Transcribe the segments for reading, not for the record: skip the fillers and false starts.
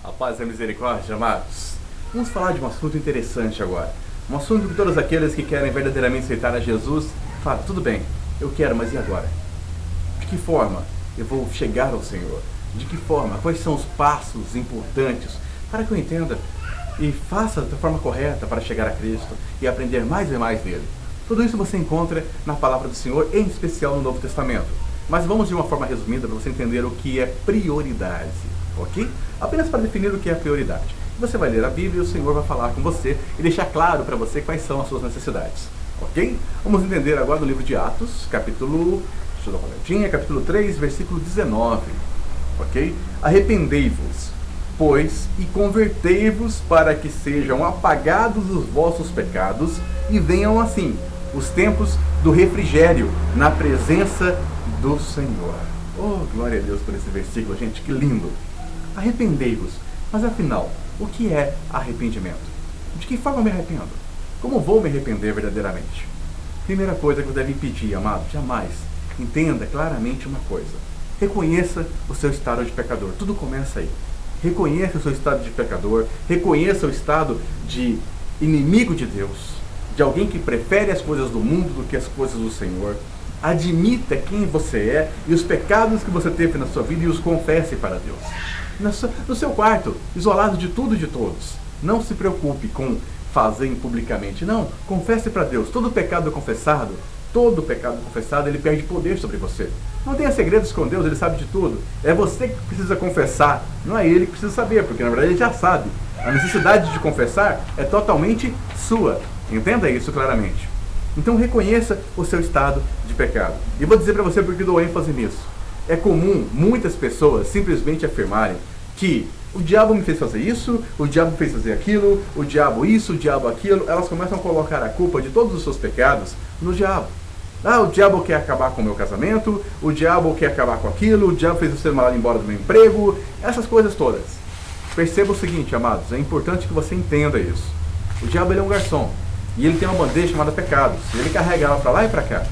A paz e a misericórdia, amados. Vamos falar de um assunto interessante agora. Um assunto que todos aqueles que querem verdadeiramente aceitar a Jesus falam, tudo bem, eu quero, mas e agora? De que forma eu vou chegar ao Senhor? De que forma? Quais são os passos importantes para que eu entenda e faça da forma correta para chegar a Cristo e aprender mais e mais dele? Tudo isso você encontra na palavra do Senhor, em especial no Novo Testamento. Mas vamos de uma forma resumida para você entender o que é prioridade, ok? Apenas para definir o que é prioridade. Você vai ler a Bíblia e o Senhor vai falar com você e deixar claro para você quais são as suas necessidades, ok? Vamos entender agora no livro de Atos, capítulo 3, versículo 19, ok? Arrependei-vos, pois, e convertei-vos para que sejam apagados os vossos pecados e venham assim os tempos do refrigério na presença do Senhor. Oh, glória a Deus por esse versículo, gente, que lindo! Arrependei-vos. Mas afinal, o que é arrependimento? De que forma me arrependo? Como vou me arrepender verdadeiramente? Primeira coisa que eu deve pedir, amado, jamais. Entenda claramente uma coisa. Reconheça o seu estado de pecador. Tudo começa aí. Reconheça o seu estado de pecador. Reconheça o estado de inimigo de Deus. De alguém que prefere as coisas do mundo do que as coisas do Senhor. Admita quem você é e os pecados que você teve na sua vida e os confesse para Deus. No seu quarto, isolado de tudo e de todos. Não se preocupe com fazer publicamente. Não, confesse para Deus. Todo pecado confessado, ele perde poder sobre você. Não tenha segredos com Deus, Ele sabe de tudo. É você que precisa confessar, não é Ele que precisa saber, porque na verdade Ele já sabe. A necessidade de confessar é totalmente sua. Entenda isso claramente. Então reconheça o seu estado de pecado. E vou dizer para você porque dou ênfase nisso. É comum muitas pessoas simplesmente afirmarem que o diabo me fez fazer isso, o diabo me fez fazer aquilo, o diabo isso, o diabo aquilo. Elas começam a colocar a culpa de todos os seus pecados no diabo. Ah, o diabo quer acabar com o meu casamento, o diabo quer acabar com aquilo, o diabo fez eu ser mandado embora do meu emprego, essas coisas todas. Perceba o seguinte, amados, é importante que você entenda isso. O diabo ele é um garçom e ele tem uma bandeja chamada pecados, e ele carrega ela para lá e para cá.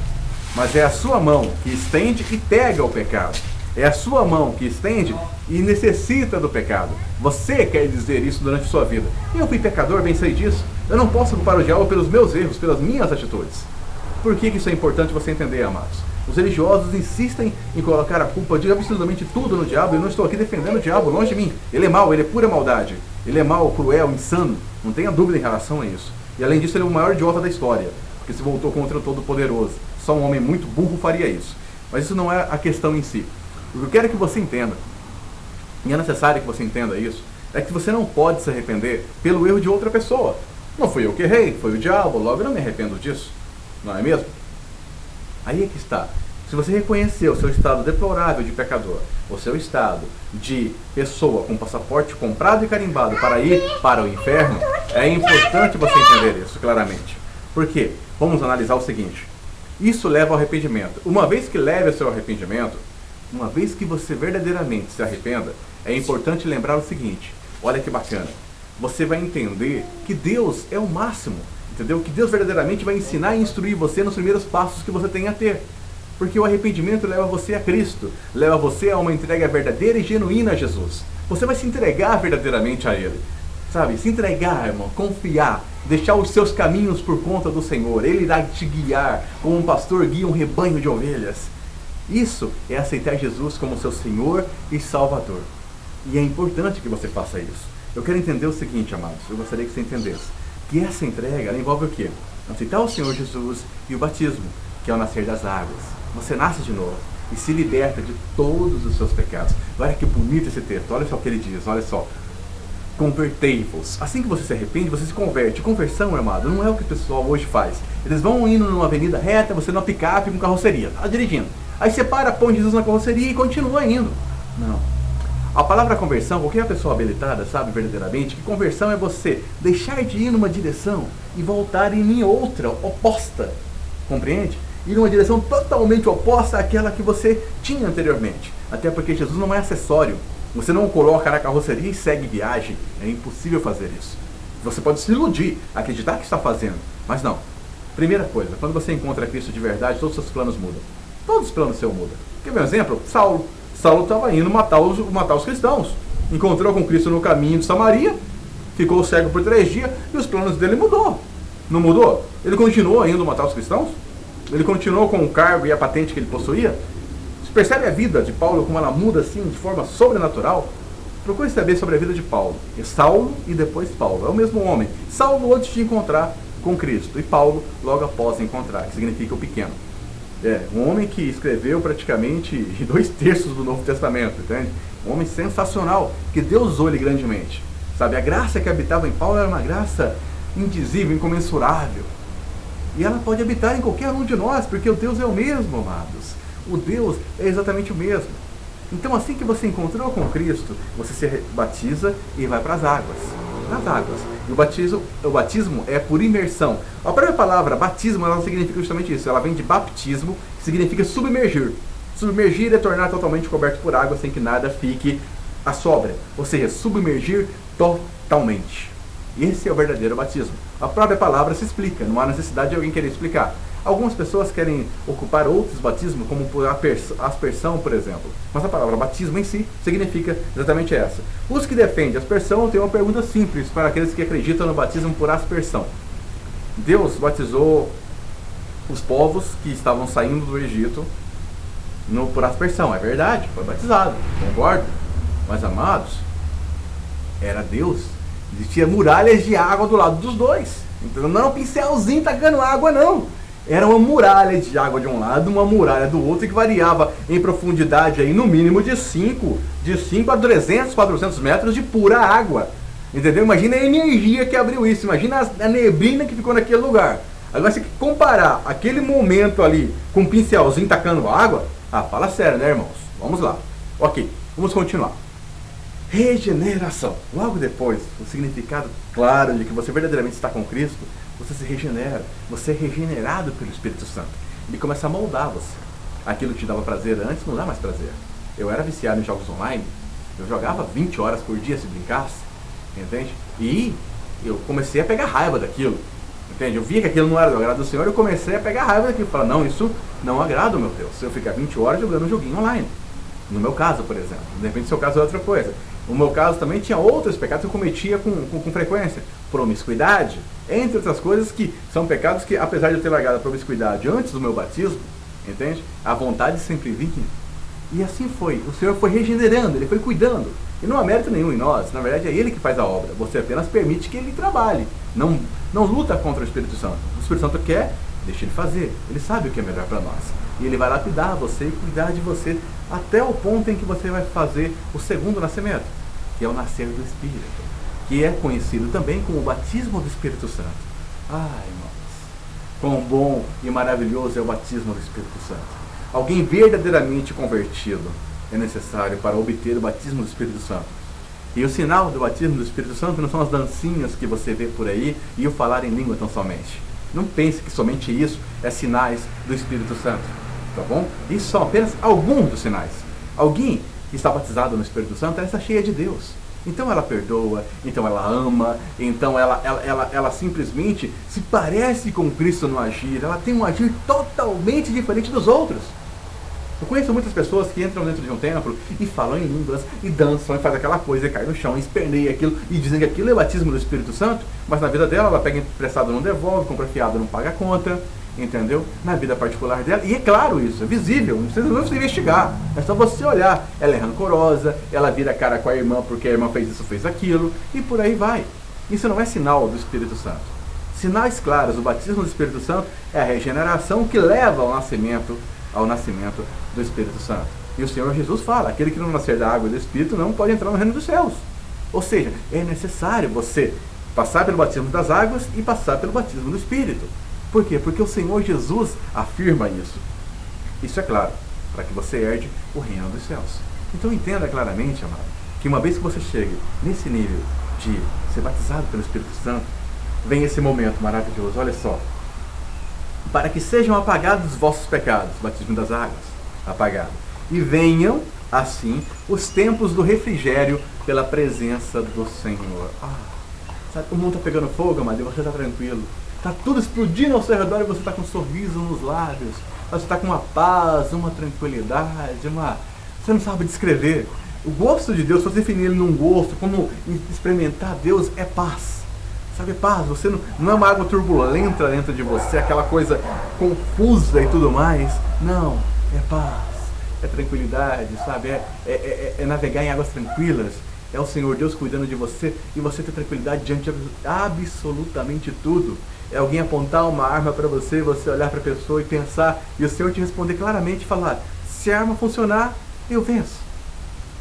Mas é a sua mão que estende e pega o pecado. É a sua mão que estende e necessita do pecado. Você quer dizer isso durante a sua vida. Eu fui pecador, bem sei disso. Eu não posso culpar o diabo pelos meus erros, pelas minhas atitudes. Por que isso é importante você entender, amados? Os religiosos insistem em colocar a culpa de absolutamente tudo no diabo. Eu não estou aqui defendendo o diabo, longe de mim. Ele é mau, ele é pura maldade. Ele é mau, cruel, insano. Não tenha dúvida em relação a isso. E além disso, ele é o maior idiota da história, porque se voltou contra o Todo-Poderoso. Só um homem muito burro faria isso. Mas isso não é a questão em si. O que eu quero que você entenda, e é necessário que você entenda isso, é que você não pode se arrepender pelo erro de outra pessoa. Não fui eu que errei, foi o diabo, logo eu não me arrependo disso. Não é mesmo? Aí é que está. Se você reconhecer o seu estado deplorável de pecador, o seu estado de pessoa com passaporte comprado e carimbado para ir para o inferno, é importante você entender isso claramente. Por quê? Vamos analisar o seguinte. Isso leva ao arrependimento. Uma vez que leve ao seu arrependimento, uma vez que você verdadeiramente se arrependa, é importante lembrar o seguinte. Olha que bacana. Você vai entender que Deus é o máximo. Entendeu? Que Deus verdadeiramente vai ensinar e instruir você nos primeiros passos que você tem a ter. Porque o arrependimento leva você a Cristo. Leva você a uma entrega verdadeira e genuína a Jesus. Você vai se entregar verdadeiramente a Ele. Sabe? Se entregar, irmão. Confiar. Deixar os seus caminhos por conta do Senhor. Ele irá te guiar como um pastor guia um rebanho de ovelhas. Isso é aceitar Jesus como seu Senhor e Salvador. E é importante que você faça isso. Eu quero entender o seguinte, amados. Eu gostaria que você entendesse. Que essa entrega ela envolve o quê? Aceitar o Senhor Jesus e o batismo, que é o nascer das águas. Você nasce de novo e se liberta de todos os seus pecados. Olha que bonito esse texto. Olha só o que ele diz. Olha só. Convertei-vos. Assim que você se arrepende, você se converte. Conversão, amado, não é o que o pessoal hoje faz. Eles vão indo numa avenida reta, você numa picape com carroceria. Tá dirigindo. Aí você para, põe Jesus na carroceria e continua indo. Não. A palavra conversão, qualquer pessoa habilitada sabe verdadeiramente que conversão é você deixar de ir numa direção e voltar em outra, oposta. Compreende? Ir numa direção totalmente oposta àquela que você tinha anteriormente. Até porque Jesus não é acessório. Você não o coloca na carroceria e segue viagem. É impossível fazer isso. Você pode se iludir, acreditar que está fazendo, mas não. Primeira coisa, quando você encontra Cristo de verdade, todos os seus planos mudam. Todos os planos seus mudam. Quer ver um exemplo? Saulo estava indo matar os cristãos. encontrou com Cristo no caminho de Samaria, ficou cego por 3 dias e os planos dele mudou. Não mudou? Ele continuou indo matar os cristãos? Ele continuou com o cargo e a patente que ele possuía? Você percebe a vida de Paulo como ela muda assim de forma sobrenatural? Procure saber sobre a vida de Paulo. É Saulo e depois Paulo. É o mesmo homem. Saulo antes de encontrar com Cristo e Paulo logo após encontrar, que significa o pequeno. É, um homem que escreveu praticamente 2/3 do Novo Testamento, entende? Um homem sensacional, que Deus usou ele grandemente. Sabe, a graça que habitava em Paulo era uma graça indizível, incomensurável. E ela pode habitar em qualquer um de nós, porque o Deus é o mesmo, amados. O Deus é exatamente o mesmo. Então, assim que você encontrou com Cristo, você se batiza e vai para as águas. Nas águas. E o batismo é por imersão. A própria palavra batismo, ela significa justamente isso. Ela vem de baptismo, que significa submergir. Submergir é tornar totalmente coberto por água sem que nada fique à sobra. Ou seja, submergir totalmente. Esse é o verdadeiro batismo. A própria palavra se explica, não há necessidade de alguém querer explicar. Algumas pessoas querem ocupar outros batismos, como por aspersão, por exemplo. Mas a palavra batismo em si significa exatamente essa. Os que defendem aspersão têm uma pergunta simples para aqueles que acreditam no batismo por aspersão. Deus batizou os povos que estavam saindo do Egito por aspersão. É verdade, foi batizado, concordo. Mas, amados, era Deus. Existia muralhas de água do lado dos dois. Então não era um pincelzinho tacando água, não. Era uma muralha de água de um lado, uma muralha do outro, que variava em profundidade aí, no mínimo de 5 a 300, 400 metros de pura água. Entendeu? Imagina a energia que abriu isso. Imagina a neblina que ficou naquele lugar. Agora, se comparar aquele momento ali com um pincelzinho tacando água, fala sério, né, irmãos? Vamos lá. Ok, vamos continuar. Regeneração. Logo depois, o significado claro de que você verdadeiramente está com Cristo, você se regenera, você é regenerado pelo Espírito Santo. Ele começa a moldar você. Aquilo que te dava prazer antes não dá mais prazer. Eu era viciado em jogos online, eu jogava 20 horas por dia se brincasse, entende? E eu comecei a pegar raiva daquilo, entende? Eu via que aquilo não era do agrado do Senhor, eu comecei a pegar raiva daquilo. Falar, não, isso não agrada, meu Deus, se eu ficar 20 horas jogando um joguinho online. No meu caso, por exemplo. De repente, seu caso é outra coisa. No meu caso também tinha outros pecados que eu cometia com frequência. Promiscuidade, entre outras coisas, que são pecados que, apesar de eu ter largado a promiscuidade antes do meu batismo, entende? A vontade sempre vinha. E assim foi. O Senhor foi regenerando, Ele foi cuidando. E não há mérito nenhum em nós. Na verdade, é Ele que faz a obra. Você apenas permite que Ele trabalhe. Não luta contra o Espírito Santo. O Espírito Santo quer, deixa Ele fazer. Ele sabe o que é melhor para nós. E Ele vai lá cuidar de você e cuidar de você até o ponto em que você vai fazer o segundo nascimento, que é o nascer do Espírito, que é conhecido também como o batismo do Espírito Santo. Ai, irmãos, quão bom e maravilhoso é o batismo do Espírito Santo. Alguém verdadeiramente convertido é necessário para obter o batismo do Espírito Santo. E o sinal do batismo do Espírito Santo não são as dancinhas que você vê por aí e o falar em língua tão somente. Não pense que somente isso é sinais do Espírito Santo, tá bom? Isso são apenas alguns dos sinais. Alguém que está batizado no Espírito Santo, ela está cheia de Deus. Então ela perdoa, então ela ama, então ela simplesmente se parece com Cristo no agir. Ela tem um agir totalmente diferente dos outros. Eu conheço muitas pessoas que entram dentro de um templo e falam em línguas, e dançam, e faz aquela coisa, e cai no chão, e esperneia aquilo, e dizem que aquilo é batismo do Espírito Santo, mas na vida dela, ela pega emprestado, não devolve, compra fiado, não paga a conta, entendeu? Na vida particular dela, e é claro isso, é visível, não precisa investigar, é só você olhar. Ela é rancorosa, ela vira cara com a irmã porque a irmã fez isso, fez aquilo, e por aí vai. Isso não é sinal do Espírito Santo. Sinais claros, o batismo do Espírito Santo é a regeneração que leva ao nascimento do Espírito Santo. E o Senhor Jesus fala, aquele que não nascer da água e do Espírito não pode entrar no reino dos céus. Ou seja, é necessário você passar pelo batismo das águas e passar pelo batismo do Espírito. Por quê? Porque o Senhor Jesus afirma isso. Isso é claro, para que você herde o reino dos céus. Então entenda claramente, amado, que uma vez que você chegue nesse nível de ser batizado pelo Espírito Santo, vem esse momento maravilhoso, olha só. Para que sejam apagados os vossos pecados, batismo das águas, apagado. E venham, assim, os tempos do refrigério pela presença do Senhor. Sabe, o mundo está pegando fogo, amado, e você está tranquilo. Está tudo explodindo ao seu redor e você está com um sorriso nos lábios. Você está com uma paz, uma tranquilidade, você não sabe descrever. O gosto de Deus, se você definir ele num gosto, como experimentar Deus, é paz. Sabe, paz, você não é uma água turbulenta dentro de você, aquela coisa confusa e tudo mais. Não, é paz, é tranquilidade, sabe? É navegar em águas tranquilas. É o Senhor Deus cuidando de você e você ter tranquilidade diante de absolutamente tudo. É alguém apontar uma arma para você, você olhar para a pessoa e pensar, e o Senhor te responder claramente e falar: se a arma funcionar, eu venço.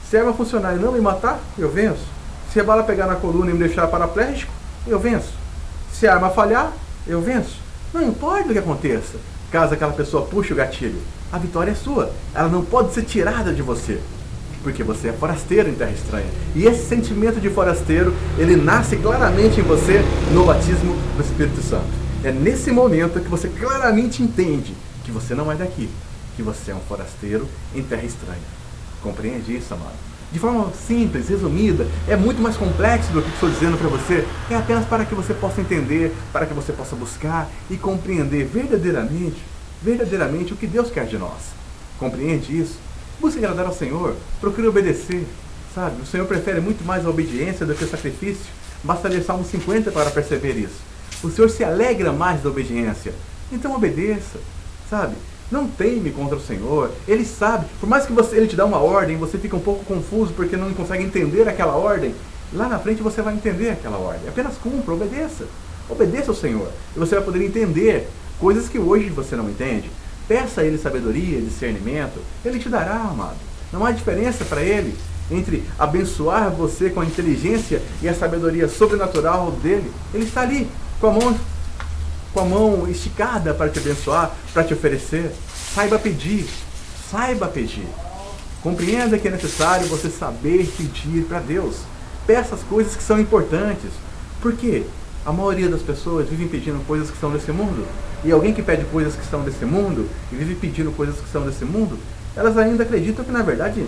Se a arma funcionar e não me matar, eu venço. Se a bala pegar na coluna e me deixar paraplégico, eu venço. Se a arma falhar, eu venço. Não importa o que aconteça, caso aquela pessoa puxe o gatilho, a vitória é sua. Ela não pode ser tirada de você, porque você é forasteiro em terra estranha. E esse sentimento de forasteiro, ele nasce claramente em você no batismo do Espírito Santo. É nesse momento que você claramente entende que você não é daqui, que você é um forasteiro em terra estranha. Compreende isso, amado? De forma simples, resumida, é muito mais complexo do que estou dizendo para você. É apenas para que você possa entender, para que você possa buscar e compreender verdadeiramente o que Deus quer de nós. Compreende isso? Busque agradar ao Senhor, procure obedecer, sabe? O Senhor prefere muito mais a obediência do que o sacrifício. Basta ler Salmo 50 para perceber isso. O Senhor se alegra mais da obediência. Então obedeça, sabe? Não teme contra o Senhor. Ele sabe, por mais que ele te dá uma ordem, você fica um pouco confuso porque não consegue entender aquela ordem. Lá na frente você vai entender aquela ordem. Apenas cumpra, obedeça. Obedeça ao Senhor. E você vai poder entender coisas que hoje você não entende. Peça a Ele sabedoria, discernimento. Ele te dará, amado. Não há diferença para Ele entre abençoar você com a inteligência e a sabedoria sobrenatural dele. Ele está ali, com a mão esticada para te abençoar, para te oferecer. Saiba pedir. Saiba pedir. Compreenda que é necessário você saber pedir para Deus. Peça as coisas que são importantes. Por quê? A maioria das pessoas vivem pedindo coisas que são desse mundo. E alguém que pede coisas que são desse mundo e vive pedindo coisas que são desse mundo, elas ainda acreditam que na verdade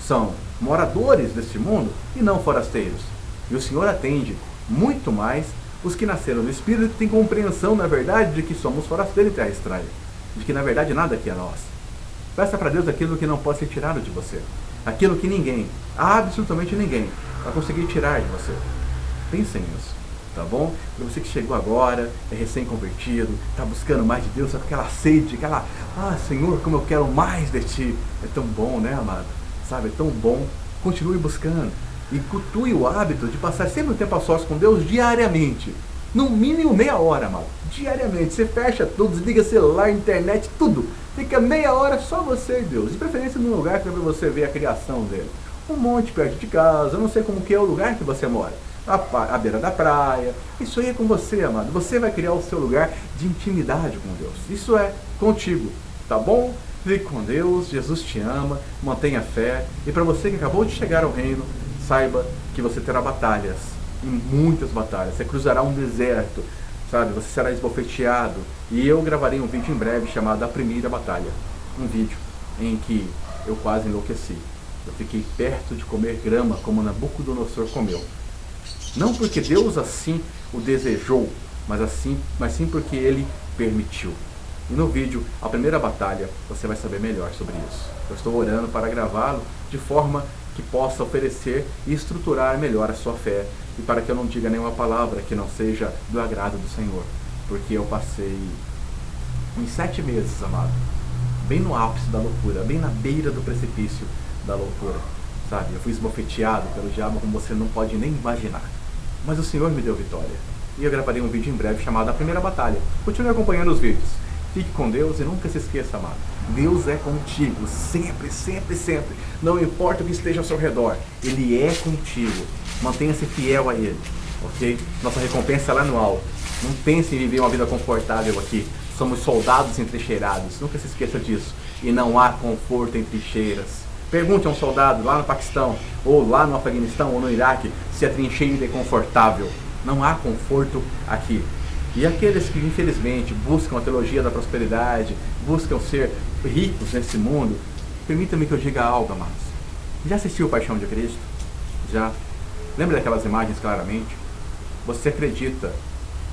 são moradores deste mundo e não forasteiros. E o Senhor atende muito mais os que nasceram do Espírito e têm compreensão, na verdade, de que somos forasteiros em terra estranha. De que na verdade nada aqui é nosso. Peça para Deus aquilo que não pode ser tirado de você. Aquilo que ninguém, absolutamente ninguém, vai conseguir tirar de você. Pense nisso. Tá bom? Para você que chegou agora, é recém-convertido, está buscando mais de Deus, sabe, aquela sede, aquela, Senhor, como eu quero mais de Ti. É tão bom, né, amado? Sabe, é tão bom. Continue buscando. E cultue o hábito de passar sempre um tempo a sós com Deus diariamente. No mínimo meia hora, amado. Diariamente. Você fecha tudo, desliga celular, internet, tudo. Fica meia hora só você e Deus. De preferência num lugar que é para você ver a criação dele. Um monte perto de casa, eu não sei como que é o lugar que você mora. À beira da praia. Isso aí é com você, amado. Você vai criar o seu lugar de intimidade com Deus. Isso é contigo, tá bom? Fique com Deus, Jesus te ama, mantenha fé. E para você que acabou de chegar ao reino, saiba que você terá batalhas, e muitas batalhas. Você cruzará um deserto, sabe? Você será esbofeteado. E eu gravarei um vídeo em breve chamado A Primeira Batalha. Um vídeo em que eu quase enlouqueci. Eu fiquei perto de comer grama como Nabucodonosor comeu. Não porque Deus assim o desejou, mas sim porque Ele permitiu. E no vídeo, A Primeira Batalha, você vai saber melhor sobre isso. Eu estou orando para gravá-lo de forma que possa oferecer e estruturar melhor a sua fé. E para que eu não diga nenhuma palavra que não seja do agrado do Senhor. Porque eu passei uns 7 meses, amado, bem no ápice da loucura, bem na beira do precipício da loucura. Sabe, eu fui esbofeteado pelo diabo como você não pode nem imaginar. Mas o Senhor me deu vitória. E eu gravarei um vídeo em breve chamado A Primeira Batalha. Continue acompanhando os vídeos. Fique com Deus e nunca se esqueça, amado. Deus é contigo, sempre, sempre, sempre. Não importa o que esteja ao seu redor, Ele é contigo. Mantenha-se fiel a Ele, ok? Nossa recompensa é lá no alto. Não pense em viver uma vida confortável aqui. Somos soldados entrincheirados, nunca se esqueça disso. E não há conforto em trincheiras. Pergunte a um soldado lá no Paquistão, ou lá no Afeganistão, ou no Iraque, se a trincheira é confortável. Não há conforto aqui. E aqueles que, infelizmente, buscam a teologia da prosperidade, buscam ser ricos nesse mundo, permita-me que eu diga algo, amados. Já assistiu Paixão de Cristo? Já? Lembra daquelas imagens claramente? Você acredita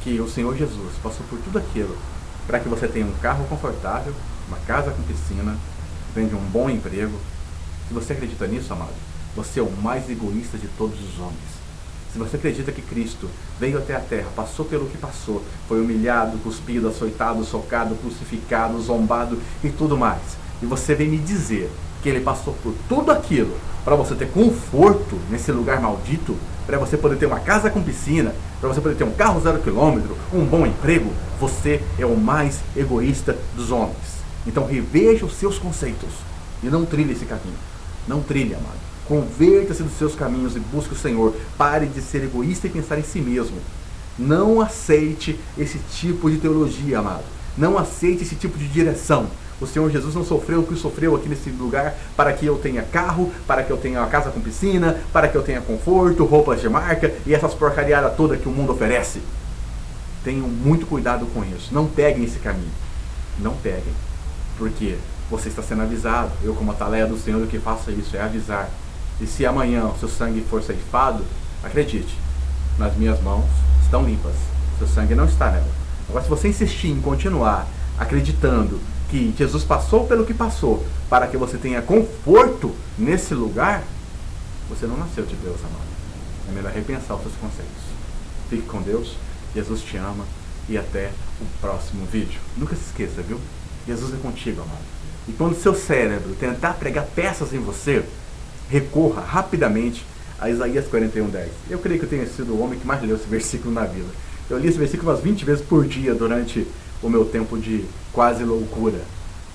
que o Senhor Jesus passou por tudo aquilo para que você tenha um carro confortável, uma casa com piscina, tenha um bom emprego? Se você acredita nisso, amado, Você é o mais egoísta de todos os homens. Se você acredita que Cristo veio até a terra, passou pelo que passou, foi humilhado, cuspido, açoitado, socado, crucificado, zombado e tudo mais, e você vem me dizer que ele passou por tudo aquilo para você ter conforto nesse lugar maldito, para você poder ter uma casa com piscina, para você poder ter um carro 0 km, um bom emprego, você é o mais egoísta dos homens. Então reveja os seus conceitos e não trilhe esse caminho. Não trilhe, amado. Converta-se dos seus caminhos e busque o Senhor. Pare de ser egoísta e pensar em si mesmo. Não aceite esse tipo de teologia, amado. Não aceite esse tipo de direção. O Senhor Jesus não sofreu o que sofreu aqui nesse lugar para que eu tenha carro, para que eu tenha uma casa com piscina, para que eu tenha conforto, roupas de marca e essas porcariadas todas que o mundo oferece. Tenham muito cuidado com isso. Não peguem esse caminho. Não peguem. Porque você está sendo avisado. Eu, como ataleia do Senhor, o que faço é isso, é avisar. E se amanhã o seu sangue for ceifado, acredite, nas minhas mãos estão limpas. Seu sangue não está nela. Agora, se você insistir em continuar acreditando que Jesus passou pelo que passou para que você tenha conforto nesse lugar, você não nasceu de Deus, amado. É melhor repensar os seus conceitos. Fique com Deus, Jesus te ama e até o próximo vídeo. Nunca se esqueça, viu? Jesus é contigo, amado. E quando seu cérebro tentar pregar peças em você, recorra rapidamente a Isaías 41:10. Eu creio que eu tenha sido o homem que mais leu esse versículo na vida. Eu li esse versículo umas 20 vezes por dia durante o meu tempo de quase loucura.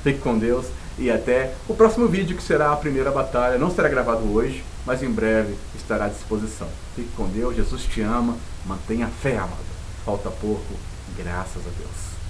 Fique com Deus e até o próximo vídeo, que será a primeira batalha. Não será gravado hoje, mas em breve estará à disposição. Fique com Deus, Jesus te ama, mantenha a fé, amado. Falta pouco, graças a Deus.